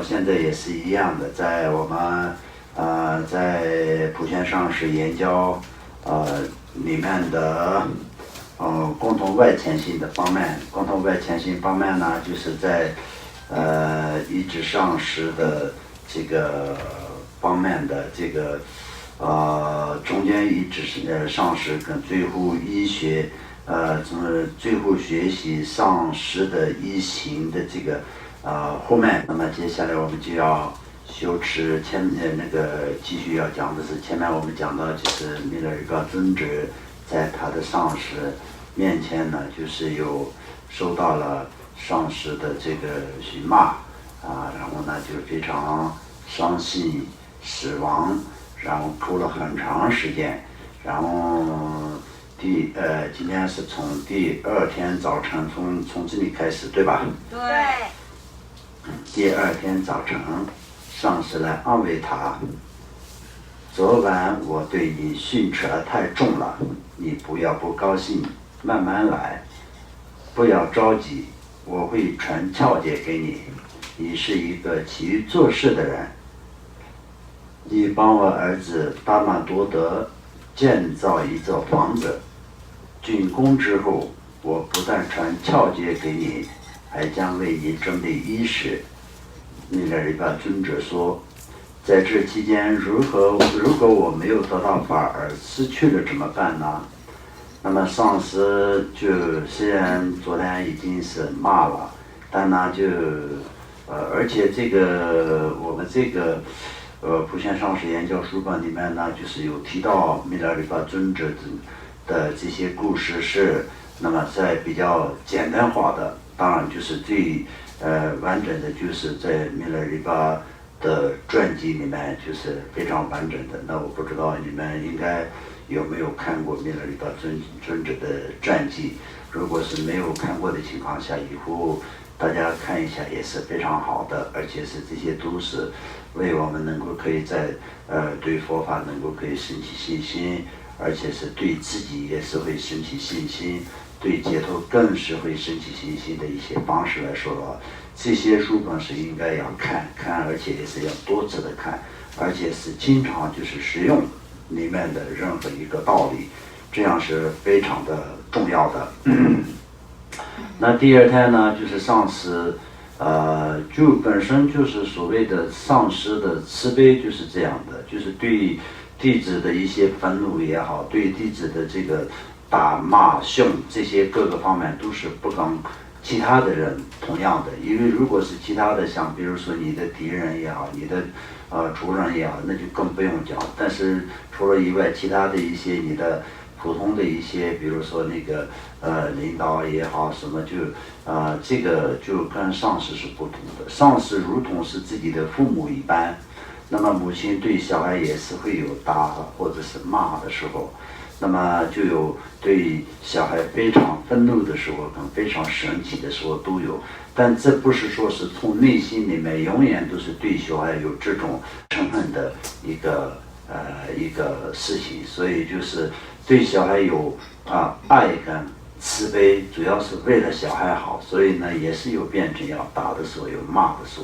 现在也是一样的，在我们在普贤上师研究里面的共同外潜心的方面，共同外潜心方面呢，就是在一直上师的这个方面的这个中间一直上师跟最后医学最后学习上师的一行的这个后面，那么接下来我们就要修持继续要讲的是前面我们讲到就是弥勒日巴尊者在他的上师面前呢，就是有受到了上师的这个训骂然后呢就非常伤心死亡，然后哭了很长时间，然后今天是从第二天早晨从这里开始对吧？对。第二天早晨，上师来安慰他，昨晚我对你训斥太重了，你不要不高兴，慢慢来，不要着急，我会传窍诀给你。你是一个急于做事的人，你帮我儿子达玛多德建造一座房子，竣工之后，我不但传窍诀给你，还将为你准备衣食。弥勒日巴尊者说，在这期间如果我没有得到法而失去了怎么办呢？那么上师就虽然昨天已经是骂了，但呢就而且这个我们这个普贤上师研究书本里面呢，就是有提到弥勒日巴尊者的这些故事是那么在比较简单化的，当然就是最完整的就是在弥勒日巴的传记里面就是非常完整的。那我不知道你们应该有没有看过弥勒日巴尊者的传记，如果是没有看过的情况下，以后大家看一下也是非常好的，而且是这些都是为我们能够可以在对佛法能够可以升起信心，而且是对自己也是会升起信心，对解脱更是会升起信心的一些方式来说的话，这些书本是应该要看，而且也是要多次的看，而且是经常就是使用里面的任何一个道理，这样是非常的重要的。那第二天呢，就是上师就本身就是所谓的上师的慈悲就是这样的，就是对弟子的一些愤怒也好，对弟子的这个打骂凶这些各个方面都是不跟其他的人同样的，因为如果是其他的像比如说你的敌人也好，你的仇人也好，那就更不用讲。但是除了以外，其他的一些你的普通的一些，比如说那个领导也好什么，就这个就跟上司是不同的。上司如同是自己的父母一般，那么母亲对小孩也是会有打或者是骂的时候，那么就有对小孩非常愤怒的时候跟非常生气的时候都有，但这不是说是从内心里面永远都是对小孩有这种仇恨的一个事情，所以就是对小孩有爱跟慈悲，主要是为了小孩好，所以呢也是有变成要打的时候，有骂的时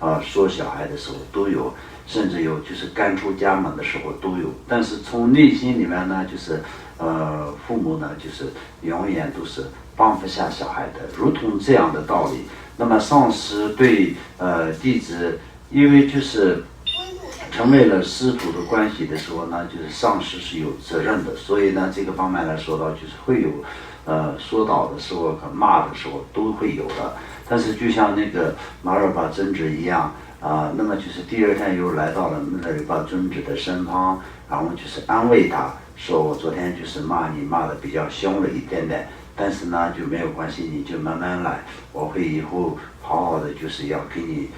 候，说小孩的时候都有，甚至有就是赶出家门的时候都有。但是从内心里面呢，就是父母呢就是永远都是放不下小孩的，如同这样的道理。那么上师对弟子，因为就是成为了师徒的关系的时候呢，就是上师是有责任的，所以呢这个方面来说到，就是会有说到的时候和骂的时候都会有的。但是就像那个马尔巴尊者一样那么就是第二天又来到了弥勒日巴尊者的身旁，然后就是安慰他说，我昨天就是骂你骂的比较凶了一点点，但是呢就没有关系，你就慢慢来，我会以后好好的就是要给你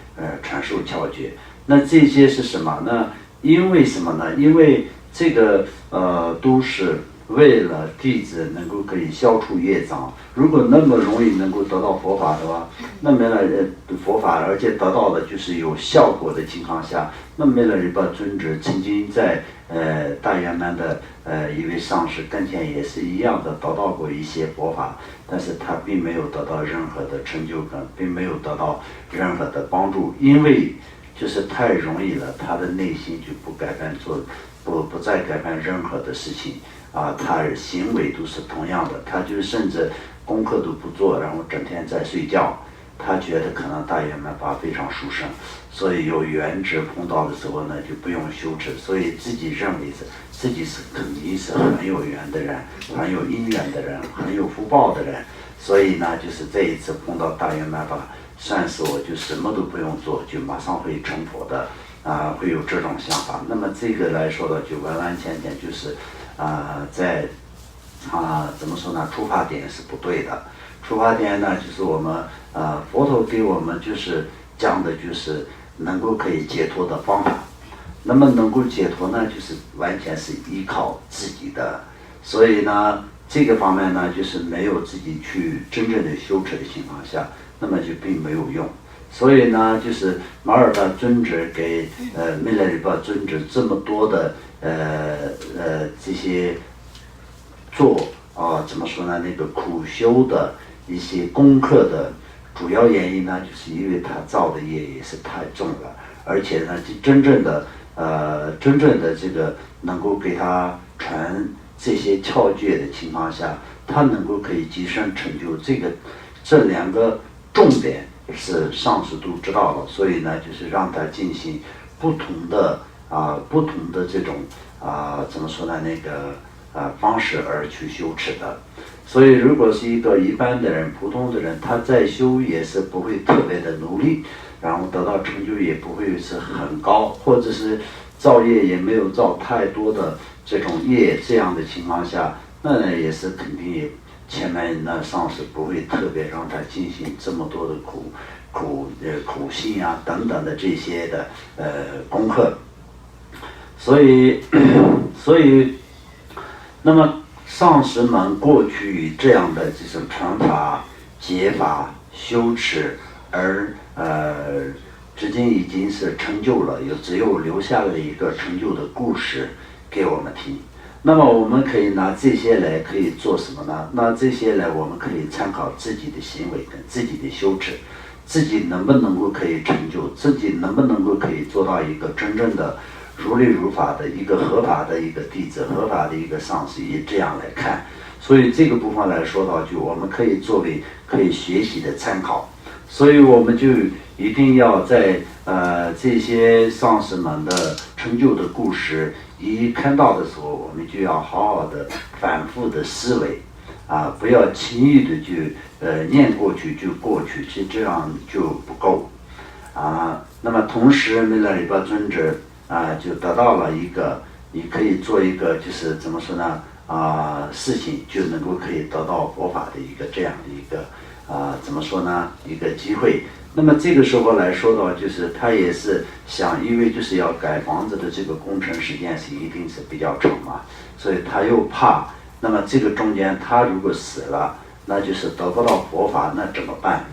传授窍诀。那这些是什么呢？因为什么呢？因为这个都是为了弟子能够可以消除业障。如果那么容易能够得到佛法的话，那弥勒佛法而且得到的就是有效果的情况下，那弥勒日巴尊者曾经在大圆满的一位上师跟前也是一样的得到过一些佛法，但是他并没有得到任何的成就感，并没有得到任何的帮助，因为就是太容易了，他的内心就不改变不再改变任何的事情啊，他行为都是同样的，他就甚至功课都不做，然后整天在睡觉。他觉得可能大圆满法非常殊胜，所以有缘智碰到的时候呢，就不用修持，所以自己认为自己是肯定是很有缘的人，很有因缘的人，很有福报的人，所以呢，就是这一次碰到大圆满法，算是我就什么都不用做，就马上会成佛的啊，会有这种想法。那么这个来说呢，就完完全全就是在怎么说呢？出发点是不对的。出发点呢，就是我们佛陀给我们就是讲的，就是能够可以解脱的方法。那么能够解脱呢，就是完全是依靠自己的。所以呢，这个方面呢，就是没有自己去真正的修持的情况下，那么就并没有用。所以呢，就是马尔巴尊者给密勒里巴尊者这么多的这些做怎么说呢？那个苦修的一些功课的主要原因呢，就是因为他造的业也是太重了，而且呢，真正的这个能够给他传这些窍诀的情况下，他能够可以提升成就，这两个重点是上师都知道了，所以呢，就是让他进行不同的这种怎么说呢？那个方式而去修持的。所以如果是一个一般的人、普通的人，他在修也是不会特别的努力，然后得到成就也不会是很高，或者是造业也没有造太多的这种业，这样的情况下，那也是肯定也前面那上师不会特别让他进行这么多的苦行啊等等的这些的功课。所以那么上师们过去以这样的这种传法、解法、修持，而至今已经是成就了，只有留下了一个成就的故事给我们听。那么我们可以拿这些来可以做什么呢？那这些来我们可以参考自己的行为跟自己的修持，自己能不能够可以成就，自己能不能够可以做到一个真正的如理如法的一个合法的一个弟子，合法的一个上师，以这样来看。所以这个部分来说到，就我们可以作为可以学习的参考。所以我们就一定要在这些上师们的成就的故事一看到的时候，我们就要好好的反复的思维不要轻易的就念过去就过去，其实这样就不够那么同时密勒里巴尊者就得到了一个你可以做一个就是怎么说呢事情，就能够可以得到佛法的一个这样的一个怎么说呢一个机会。那么这个时候来说的话，就是他也是想，因为就是要改房子的这个工程时间是一定是比较长嘛，所以他又怕，那么这个中间他如果死了，那就是得不到佛法，那怎么办？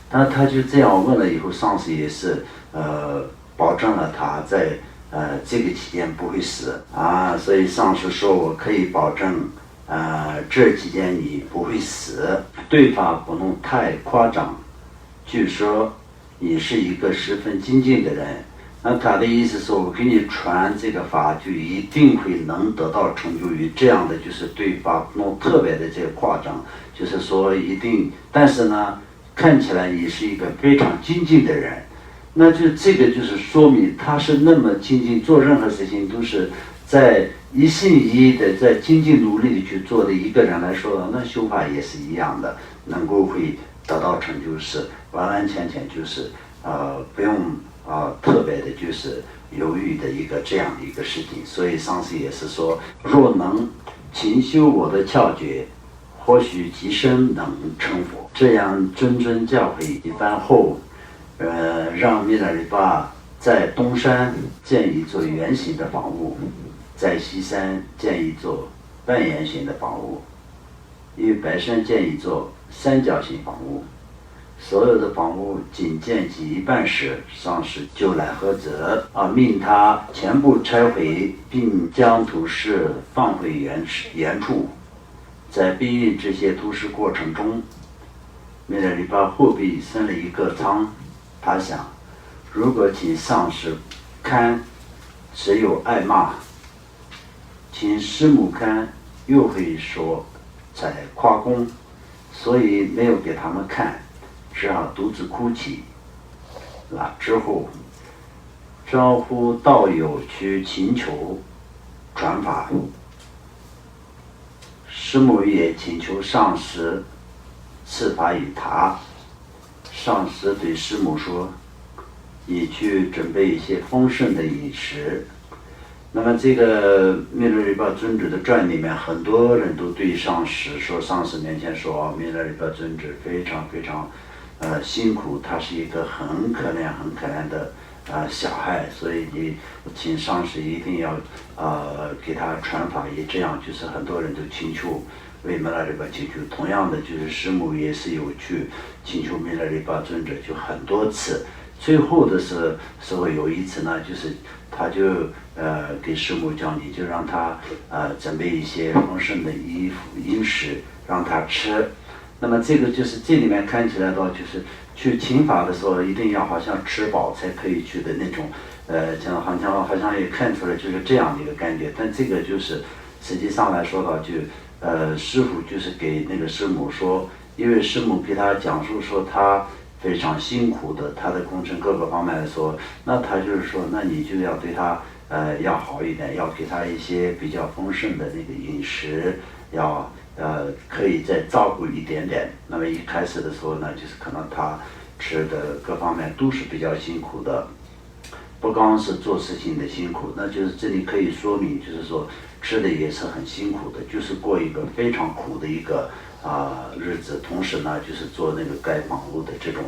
那他就这样问了以后，上师也是保证了他在这个期间不会死所以上师说我可以保证这期间你不会死，对法不能太夸张，据说你是一个十分精进的人，那他的意思说我给你传这个法就一定会能得到成就于这样的，就是对法不能特别的这个夸张，就是说一定，但是呢看起来你是一个非常精进的人，那就这个就是说明他是那么精进，做任何事情都是在一心一意的在精进努力的去做的一个人来说，那修法也是一样的，能够会得到成就是完完全全就是不用特别的就是犹豫的一个这样的一个事情。所以上师也是说，若能勤修我的窍诀，或许即生能成佛。这样谆谆教诲一番后，让密勒里巴在东山建一座圆形的房屋，在西山建一座半圆形的房屋，于白山建一座三角形房屋，所有的房屋仅建起一半时，上师就来呵责，命他全部拆毁，并将图示放回原处。在避孕这些都市过程中，弥勒里巴后背生了一个疮。他想，如果请上师看只有挨骂，请师母看又会说在夸功，所以没有给他们看，只好独自哭泣。之后招呼道友去请求传法，师母也请求上师赐法与他。上师对师母说，你去准备一些丰盛的饮食。那么这个弥勒里巴尊者的传里面，很多人都对上师说，上师面前说，弥勒里巴尊者非常非常辛苦，他是一个很可怜的小孩，所以你请上师一定要给他传法。也这样，就是很多人都请求为弥勒里巴请求。同样的，就是师母也是有去请求弥勒里巴尊者，就很多次。最后的时候有一次呢，就是他就给师母讲，你就让他准备一些丰盛的饮食让他吃。那么这个就是这里面看起来到就是去请法的时候一定要好像吃饱才可以去的那种，好像也看出来就是这样的一个感觉。但这个就是实际上来说到就师父就是给那个师母说，因为师母给他讲述说他非常辛苦的，他的工程各个方面来说，那他就是说，那你就要对他要好一点，要给他一些比较丰盛的那个饮食，要可以再照顾一点点。那么一开始的时候呢，就是可能他吃的各方面都是比较辛苦的，不光是做事情的辛苦，那就是这里可以说明，就是说吃的也是很辛苦的，就是过一个非常苦的一个日子。同时呢，就是做那个盖房屋的这种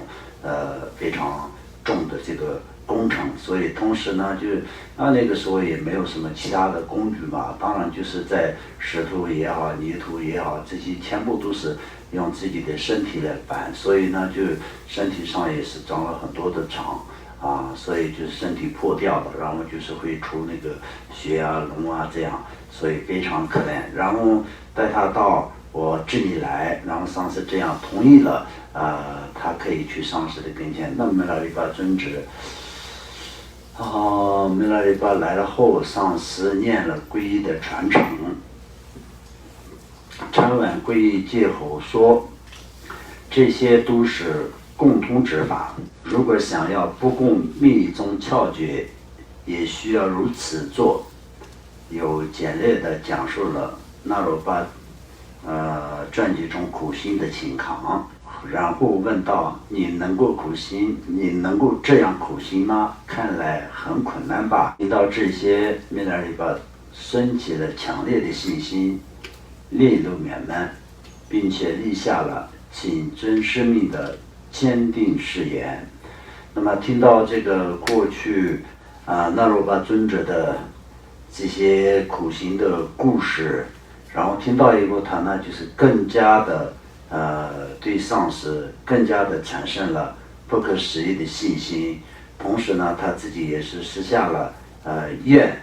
非常重的这个工程，所以同时呢，就那个时候也没有什么其他的工具嘛，当然就是在石头也好，泥土也好，这些全部都是用自己的身体来搬，所以呢，就身体上也是长了很多的疮所以就是身体破掉了，然后就是会出那个血脓这样，所以非常可怜。然后带他到我这里来，然后上师这样同意了，他可以去上师的跟前。那么弥勒里巴尊者，弥勒里巴来了后，上师念了皈依的传承，传完皈依戒后说，这些都是共同之法，如果想要不共密宗窍诀，也需要如此做。有简略地讲述了那罗巴传记中苦心的情况，然后问道，你能够苦心，你能够这样苦心吗？看来很困难吧。听到这些，弥勒里巴升起了强烈的信心，泪流满面，并且立下了谨遵师命的坚定誓言。那么听到这个过去那罗巴尊者的这些苦行的故事，然后听到以后，他呢就是更加的对上师更加的产生了不可思议的信心，同时呢他自己也是实下了愿。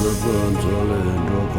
自本作灵着空